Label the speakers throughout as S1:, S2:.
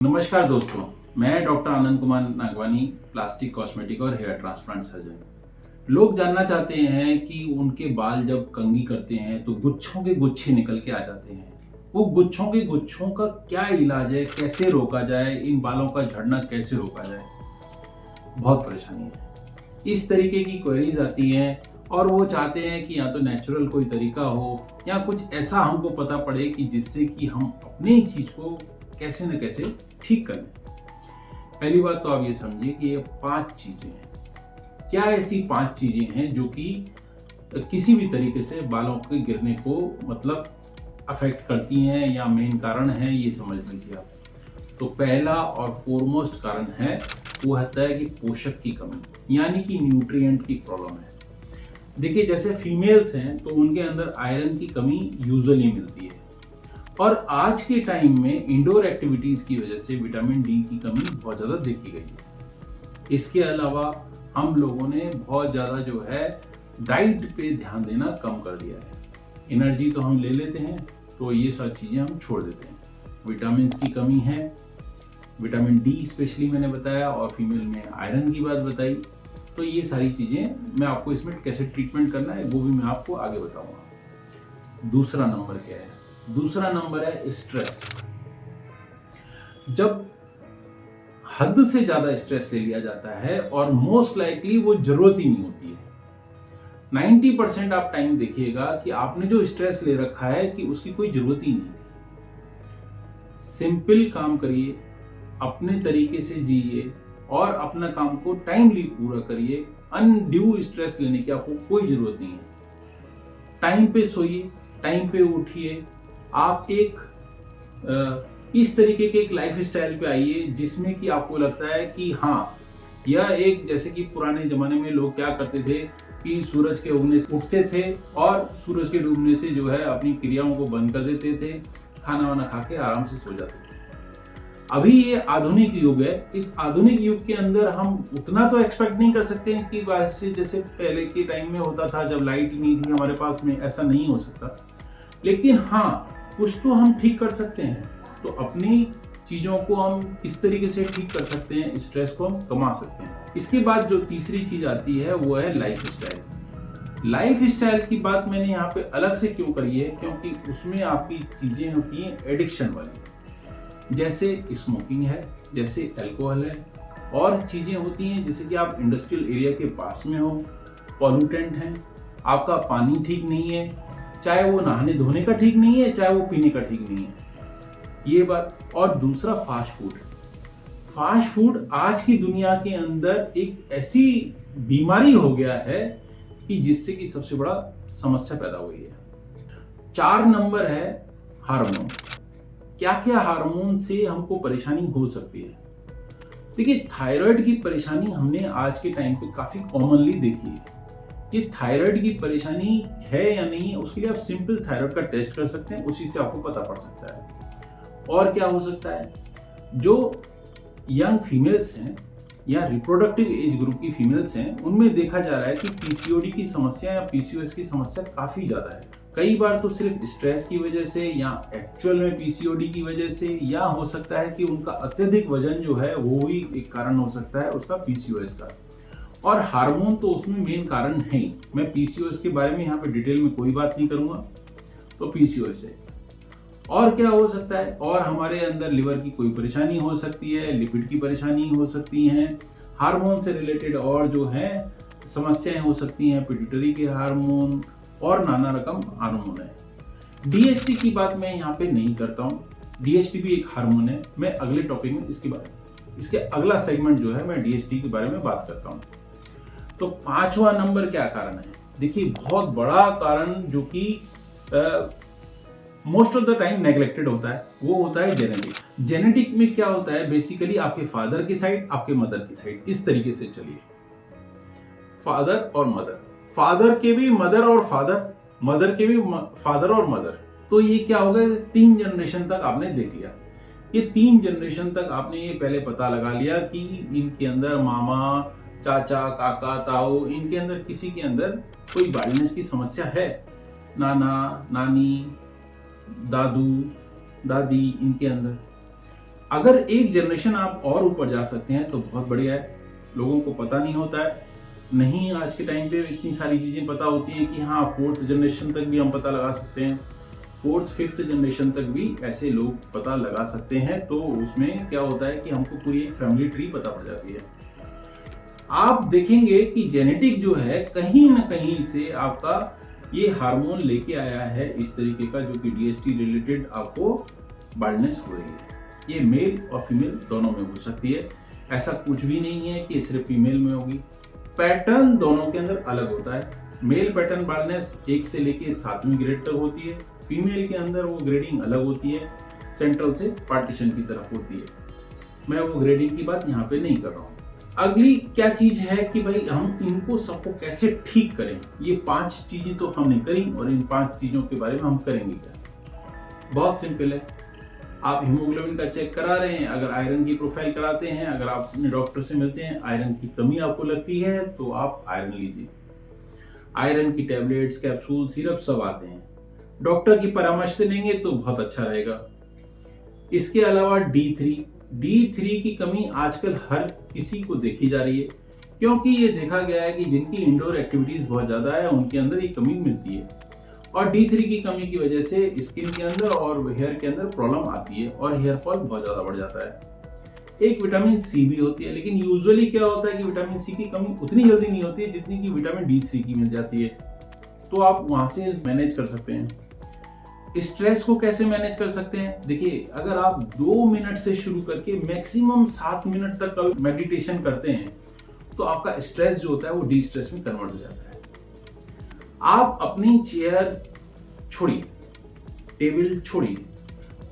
S1: नमस्कार दोस्तों, मैं doctor Anand Kumar Nagwani, plastic, cosmetic और हेयर ट्रांसप्लांट सर्जन। लोग जानना चाहते हैं कि उनके बाल जब कंघी करते हैं तो गुच्छों के गुच्छे निकल के आ जाते हैं। वो गुच्छों के गुच्छों का क्या इलाज है, कैसे रोका जाए, इन बालों का झड़ना कैसे रोका जाए, बहुत परेशानी है। इस तरीके की क्वेरीज आती हैं और वो चाहते हैं कि या तो नेचुरल कोई तरीका हो या कुछ ऐसा हमको पता पड़े कि जिससे कि हम अपनी चीज को कैसे न कैसे ठीक कर लें। पहली बात तो आप ये समझिए कि ये 5 चीजें हैं। क्या ऐसी 5 चीजें हैं जो कि किसी भी तरीके से बालों के गिरने को अफेक्ट करती हैं या मेन कारण है, ये समझ लीजिए आप। तो पहला और फोरमोस्ट कारण है वो होता है कि पोषक की कमी, यानी कि न्यूट्रिएंट की प्रॉब्लम है। देखिए, जैसे फीमेल्स हैं तो उनके अंदर आयरन की कमी यूजुअली मिलती है और आज के टाइम में इंडोर एक्टिविटीज की वजह से विटामिन डी की कमी बहुत ज़्यादा देखी गई है। इसके अलावा हम लोगों ने बहुत ज़्यादा जो है डाइट पे ध्यान देना कम कर दिया है। एनर्जी तो हम ले लेते हैं तो ये सब चीज़ें हम छोड़ देते हैं। विटामिन की कमी है, विटामिन डी स्पेशली मैंने बताया, और फीमेल में आयरन की बात बताई। तो ये सारी चीज़ें मैं आपको इसमें कैसे ट्रीटमेंट करना है वो भी मैं आपको आगे बताऊँगा। दूसरा नंबर क्या है? दूसरा नंबर है स्ट्रेस। जब हद से ज्यादा स्ट्रेस ले लिया जाता है और मोस्ट लाइकली वो जरूरत ही नहीं होती है। 90% आप टाइम देखिएगा कि आपने जो स्ट्रेस ले रखा है कि उसकी कोई जरूरत ही नहीं थी। सिंपल काम करिए, अपने तरीके से जिए और अपना काम को टाइमली पूरा करिए। अनड्यू स्ट्रेस लेने की आपको कोई जरूरत नहीं है। टाइम पे सोइए, टाइम पे उठिए। आप इस तरीके के एक लाइफ स्टाइल पे आइए जिसमें कि आपको लगता है कि हाँ, यह एक, जैसे कि पुराने जमाने में लोग क्या करते थे कि सूरज के उगने से उठते थे और सूरज के डूबने से जो है अपनी क्रियाओं को बंद कर देते थे, खाना वाना खा के आराम से सो जाते थे। अभी ये आधुनिक युग है। इस आधुनिक युग के अंदर हम उतना तो एक्सपेक्ट नहीं कर सकते हैं कि वैसे जैसे पहले के टाइम में होता था जब लाइट नहीं थी हमारे पास में, ऐसा नहीं हो सकता। लेकिन हाँ, कुछ तो हम ठीक कर सकते हैं। तो अपनी चीज़ों को हम किस तरीके से ठीक कर सकते हैं, स्ट्रेस को हम कमा सकते हैं। इसके बाद जो तीसरी चीज़ आती है वो है लाइफ स्टाइल। लाइफ स्टाइल की बात मैंने यहाँ पे अलग से क्यों करी है, क्योंकि उसमें आपकी चीज़ें होती हैं एडिक्शन वाली, जैसे स्मोकिंग है, जैसे अल्कोहल है, और चीज़ें होती हैं जैसे कि आप इंडस्ट्रियल एरिया के पास में हो, पॉल्यूटेंट हैं, आपका पानी ठीक नहीं है, चाहे वो नहाने धोने का ठीक नहीं है, चाहे वो पीने का ठीक नहीं है, ये बात। और दूसरा फास्ट फूड। फास्ट फूड आज की दुनिया के अंदर एक ऐसी बीमारी हो गया है कि जिससे कि सबसे बड़ा समस्या पैदा हुई है। 4 नंबर है हार्मोन। क्या क्या हार्मोन से हमको परेशानी हो सकती है? देखिए, थायराइड की परेशानी हमने आज के टाइम पे काफी कॉमनली देखी है। ये थायराइड की परेशानी है या नहीं है, उसके लिए आप सिंपल थायराइड का टेस्ट कर सकते हैं, उसी से आपको पता पड़ सकता है। और क्या हो सकता है, जो यंग फीमेल्स हैं या रिप्रोडक्टिव एज ग्रुप की फीमेल्स हैं, उनमें देखा जा रहा है कि पीसीओडी की समस्या या पीसीओएस की समस्या काफी ज्यादा है। कई बार तो सिर्फ स्ट्रेस की वजह से या एक्चुअल में पीसीओडी की वजह से, या हो सकता है कि उनका अत्यधिक वजन जो है वो भी एक कारण हो सकता है उसका पीसीओएस का। और हार्मोन तो उसमें मेन कारण है ही। मैं पीसीओएस के बारे में यहाँ पे डिटेल में कोई बात नहीं करूंगा। तो पीसीओएस है। और क्या हो सकता है, और हमारे अंदर लिवर की कोई परेशानी हो सकती है, लिपिड की परेशानी हो सकती है, हार्मोन से रिलेटेड और जो है समस्याएं हो सकती हैं, पिट्यूटरी के हार्मोन और नाना रकम हार्मोन है। डीएचटी की बात मैं यहाँ पे नहीं करता हूँ। डीएचटी भी एक हार्मोन है। मैं अगले टॉपिक में इसके अगला सेगमेंट जो है मैं डीएचटी के बारे में बात करता हूँ। तो 5वां नंबर क्या कारण है? देखिए, बहुत बड़ा कारण जो कि most of the time neglected होता है, वो होता है जेनेटिक। जेनेटिक में क्या होता है, बेसिकली आपके फादर की साइड, आपके मदर की साइड, इस तरीके से चलिए। फादर और मदर, फादर के भी मदर और फादर, मदर के भी फादर और मदर। तो ये क्या हो गया, 3 जनरेशन तक आपने देख लिया। ये 3 जनरेशन तक आपने ये पहले पता लगा लिया कि इनके अंदर मामा, चाचा, काका, ताऊ, इनके अंदर किसी के अंदर कोई बाल्डनेस की समस्या है। नाना, नानी, दादू, दादी, इनके अंदर अगर एक जनरेशन आप और ऊपर जा सकते हैं तो बहुत बढ़िया है। लोगों को पता नहीं होता है, नहीं आज के टाइम पे इतनी सारी चीज़ें पता होती हैं कि हाँ 4th जनरेशन तक भी हम पता लगा सकते हैं, 4th 5th जनरेशन तक भी ऐसे लोग पता लगा सकते हैं। तो उसमें क्या होता है कि हमको पूरी एक फैमिली ट्री पता पड़ जाती है। आप देखेंगे कि जेनेटिक जो है कहीं ना कहीं से आपका ये हार्मोन लेके आया है इस तरीके का, जो कि DHT रिलेटेड आपको बाल्डनेस हो रही है। ये मेल और फीमेल दोनों में हो सकती है, ऐसा कुछ भी नहीं है कि सिर्फ फीमेल में होगी। पैटर्न दोनों के अंदर अलग होता है। मेल पैटर्न बाल्डनेस 1 से लेके 7वीं ग्रेड तक होती है, फीमेल के अंदर वो ग्रेडिंग अलग होती है, सेंट्रल से पार्टीशन की तरफ होती है। मैं वो ग्रेडिंग की बात यहाँ पे नहीं कर रहा हूँ। अगली क्या चीज है कि भाई हम इनको सबको कैसे ठीक करें, ये 5 चीजें तो हमने करी और इन 5 चीजों के बारे में हम करेंगे क्या। बहुत सिंपल है, आप हीमोग्लोबिन का चेक करा रहे हैं, अगर आयरन की प्रोफाइल कराते हैं, अगर आप अपने डॉक्टर से मिलते हैं, आयरन की कमी आपको लगती है तो आप आयरन लीजिए। आयरन की टैबलेट्स, कैप्सूल, सिरप सब आते हैं, डॉक्टर की परामर्श से लेंगे तो बहुत अच्छा रहेगा। इसके अलावा D3 की कमी आजकल हर किसी को देखी जा रही है, क्योंकि ये देखा गया है कि जिनकी इंडोर एक्टिविटीज बहुत ज्यादा है उनके अंदर ये कमी मिलती है, और D3 की कमी की वजह से स्किन के अंदर और हेयर के अंदर प्रॉब्लम आती है और हेयर फॉल बहुत ज्यादा बढ़ जाता है। एक विटामिन सी भी होती है, लेकिन यूजुअली क्या होता है कि विटामिन सी की कमी उतनी जल्दी नहीं होती है जितनी कि विटामिन D3 की मिल जाती है, तो आप वहां से मैनेज कर सकते हैं। स्ट्रेस को कैसे मैनेज कर सकते हैं, देखिए अगर आप 2 मिनट से शुरू करके मैक्सिमम 7 मिनट तक मेडिटेशन करते हैं तो आपका स्ट्रेस जो होता है वो डी स्ट्रेस में कन्वर्ट हो जाता है। आप अपनी चेयर छोड़िए, टेबल छोड़िए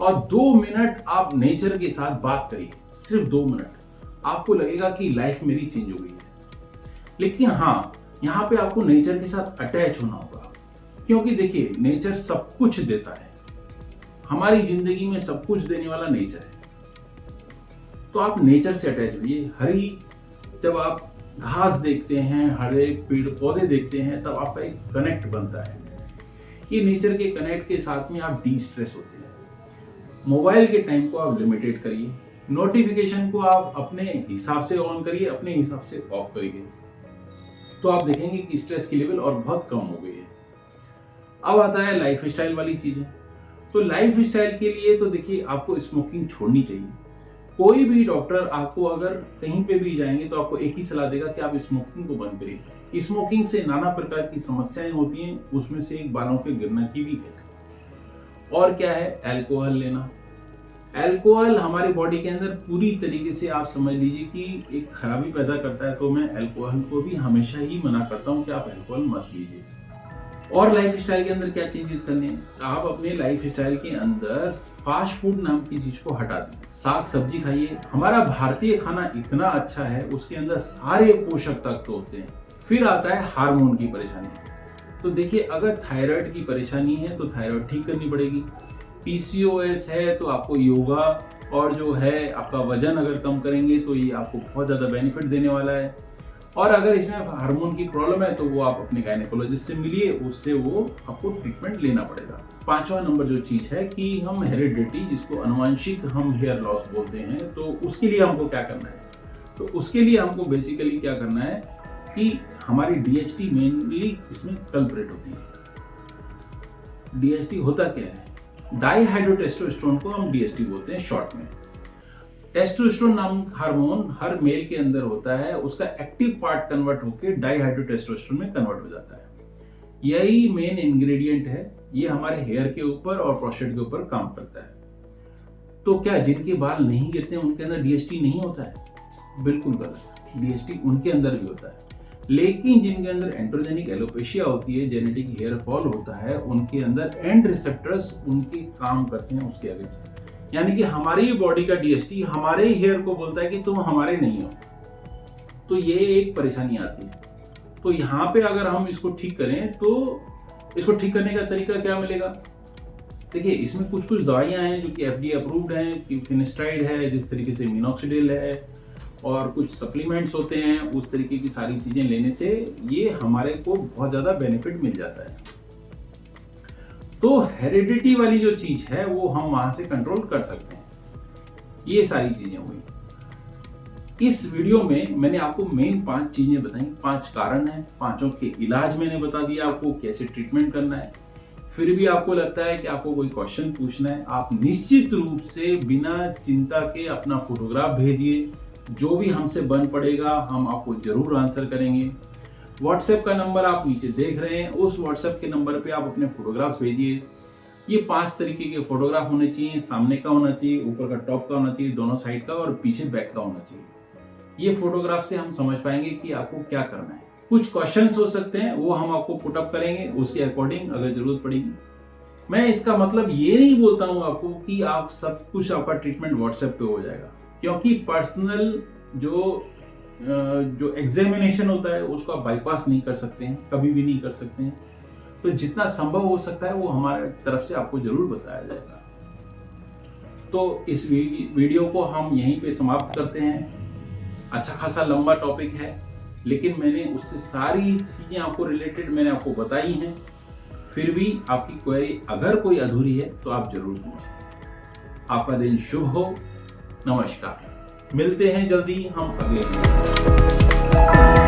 S1: और 2 मिनट आप नेचर के साथ बात करिए, सिर्फ 2 मिनट, आपको लगेगा कि लाइफ मेरी चेंज हो गई है। लेकिन हाँ, यहाँ पे आपको नेचर के साथ अटैच होना होगा, क्योंकि देखिए नेचर सब कुछ देता है, हमारी जिंदगी में सब कुछ देने वाला नेचर है। तो आप नेचर से अटैच होइए। हरी, जब आप घास देखते हैं, हरे पेड़ पौधे देखते हैं, तब आपका एक कनेक्ट बनता है। ये नेचर के कनेक्ट के साथ में आप डी स्ट्रेस होते हैं। मोबाइल के टाइम को आप लिमिटेड करिए, नोटिफिकेशन को आप अपने हिसाब से ऑन करिए, अपने हिसाब से ऑफ करिए, तो आप देखेंगे कि स्ट्रेस की लेवल और बहुत कम हो गई है। अब आता है लाइफ स्टाइल वाली चीजें। तो लाइफ स्टाइल के लिए तो देखिए आपको स्मोकिंग छोड़नी चाहिए। कोई भी डॉक्टर आपको अगर कहीं पे भी जाएंगे तो आपको एक ही सलाह देगा कि आप स्मोकिंग को बंद करिए। स्मोकिंग से नाना प्रकार की समस्याएं होती हैं, उसमें से एक बालों के गिरने की भी है। और क्या है, अल्कोहल लेना। अल्कोहल हमारी बॉडी के अंदर पूरी तरीके से आप समझ लीजिए कि एक खराबी पैदा करता है, तो मैं अल्कोहल को भी हमेशा ही मना करता हूं कि आप अल्कोहल मत लीजिए। और लाइफ स्टाइल के अंदर क्या चेंजेस करने हैं, आप अपने लाइफ स्टाइल के अंदर फास्ट फूड नाम की चीज को हटा दें, साग सब्जी खाइए। हमारा भारतीय खाना इतना अच्छा है, उसके अंदर सारे पोषक तत्व होते हैं। फिर आता है हार्मोन की परेशानी। तो देखिए अगर थायराइड की परेशानी है तो थायराइड ठीक करनी पड़ेगी। PCOS है तो आपको योगा और जो है आपका वजन अगर कम करेंगे तो ये आपको बहुत ज़्यादा बेनिफिट देने वाला है। और अगर इसमें हार्मोन की प्रॉब्लम है तो वो आप अपने गायनेकोलॉजिस्ट से मिलिए, उससे वो आपको ट्रीटमेंट लेना पड़ेगा। 5वां नंबर जो चीज़ है कि हम हेरिडिटी, जिसको अनुवांशिक हम हेयर लॉस बोलते हैं, तो उसके लिए हमको क्या करना है। तो उसके लिए हमको बेसिकली क्या करना है कि हमारी DHT मेनली इसमें कल्प्रेट होती है। DHT होता क्या है, डाईहाइड्रोटेस्टोस्टेरोन को हम DHT बोलते हैं शॉर्ट में। टेस्टोस्टेरोन नामक हार्मोन हर मेल के अंदर होता है, उसका एक्टिव पार्ट कन्वर्ट होकर डाईहाइड्रोटेस्टोस्टेरोन में कन्वर्ट हो जाता है। यही मेन इंग्रेडिएंट है, ये हमारे हेयर के ऊपर और प्रोस्टेट के ऊपर काम करता है। तो क्या जिनके बाल नहीं गिरते हैं उनके अंदर DHT नहीं होता है? बिल्कुल गलत, DHT उनके अंदर भी होता है। लेकिन जिनके अंदर एंड्रोजेनिक एलोपेशिया होती है, जेनेटिक हेयर फॉल होता है, उनके अंदर एंड रिसेप्टर्स उनके काम करते हैं उसके अगेंस्ट। यानी कि हमारी बॉडी का DHT हमारे ही हेयर को बोलता है कि तुम हमारे नहीं हो। तो ये एक परेशानी आती है। तो यहाँ पे अगर हम इसको ठीक करें तो इसको ठीक करने का तरीका क्या मिलेगा, देखिए इसमें कुछ कुछ दवाइयाँ हैं जो कि FDA अप्रूव्ड हैं, कि फिनिस्ट्राइड है, जिस तरीके से मिनॉक्सिडिल है, और कुछ सप्लीमेंट्स होते हैं। उस तरीके की सारी चीजें लेने से ये हमारे को बहुत ज्यादा बेनिफिट मिल जाता है। तो हेरिडिटी वाली जो चीज है वो हम वहां से कंट्रोल कर सकते हैं। ये सारी चीजें हुई। इस वीडियो में मैंने आपको मेन 5 चीजें बताई, 5 कारण हैं, 5 के इलाज मैंने बता दिया आपको कैसे ट्रीटमेंट करना है। फिर भी आपको लगता है कि आपको कोई क्वेश्चन पूछना है, आप निश्चित रूप से बिना चिंता के अपना फोटोग्राफ भेजिए। जो भी हमसे बन पड़ेगा हम आपको जरूर आंसर करेंगे। व्हाट्सएप का नंबर आप नीचे देख रहे हैं, उस व्हाट्सएप के नंबर पे आप अपने फोटोग्राफ्स भेजिए। ये 5 तरीके के फोटोग्राफ होने चाहिए, सामने का होना चाहिए, ऊपर का टॉप का होना चाहिए, दोनों साइड का, और पीछे बैक का होना चाहिए। ये फोटोग्राफ से हम समझ पाएंगे कि आपको क्या करना है। कुछ क्वेश्चंस हो सकते हैं, वो हम आपको पुट अप करेंगे उसके अकॉर्डिंग अगर जरूरत पड़ेगी। मैं इसका मतलब ये नहीं बोलता हूं आपको कि आप सब कुछ आपका ट्रीटमेंट व्हाट्सएप पे हो जाएगा, क्योंकि पर्सनल जो एग्जामिनेशन होता है उसको आप बाईपास नहीं कर सकते हैं, कभी भी नहीं कर सकते हैं। तो जितना संभव हो सकता है वो हमारे तरफ से आपको जरूर बताया जाएगा। तो इस वीडियो को हम यहीं पे समाप्त करते हैं। अच्छा खासा लंबा टॉपिक है, लेकिन मैंने उससे सारी चीजें आपको रिलेटेड मैंने आपको बताई हैं। फिर भी आपकी क्वेरी अगर कोई अधूरी है तो आप जरूर पूछें। आपका दिन शुभ हो। नमस्कार, मिलते हैं जल्दी हम अगले वीडियो में।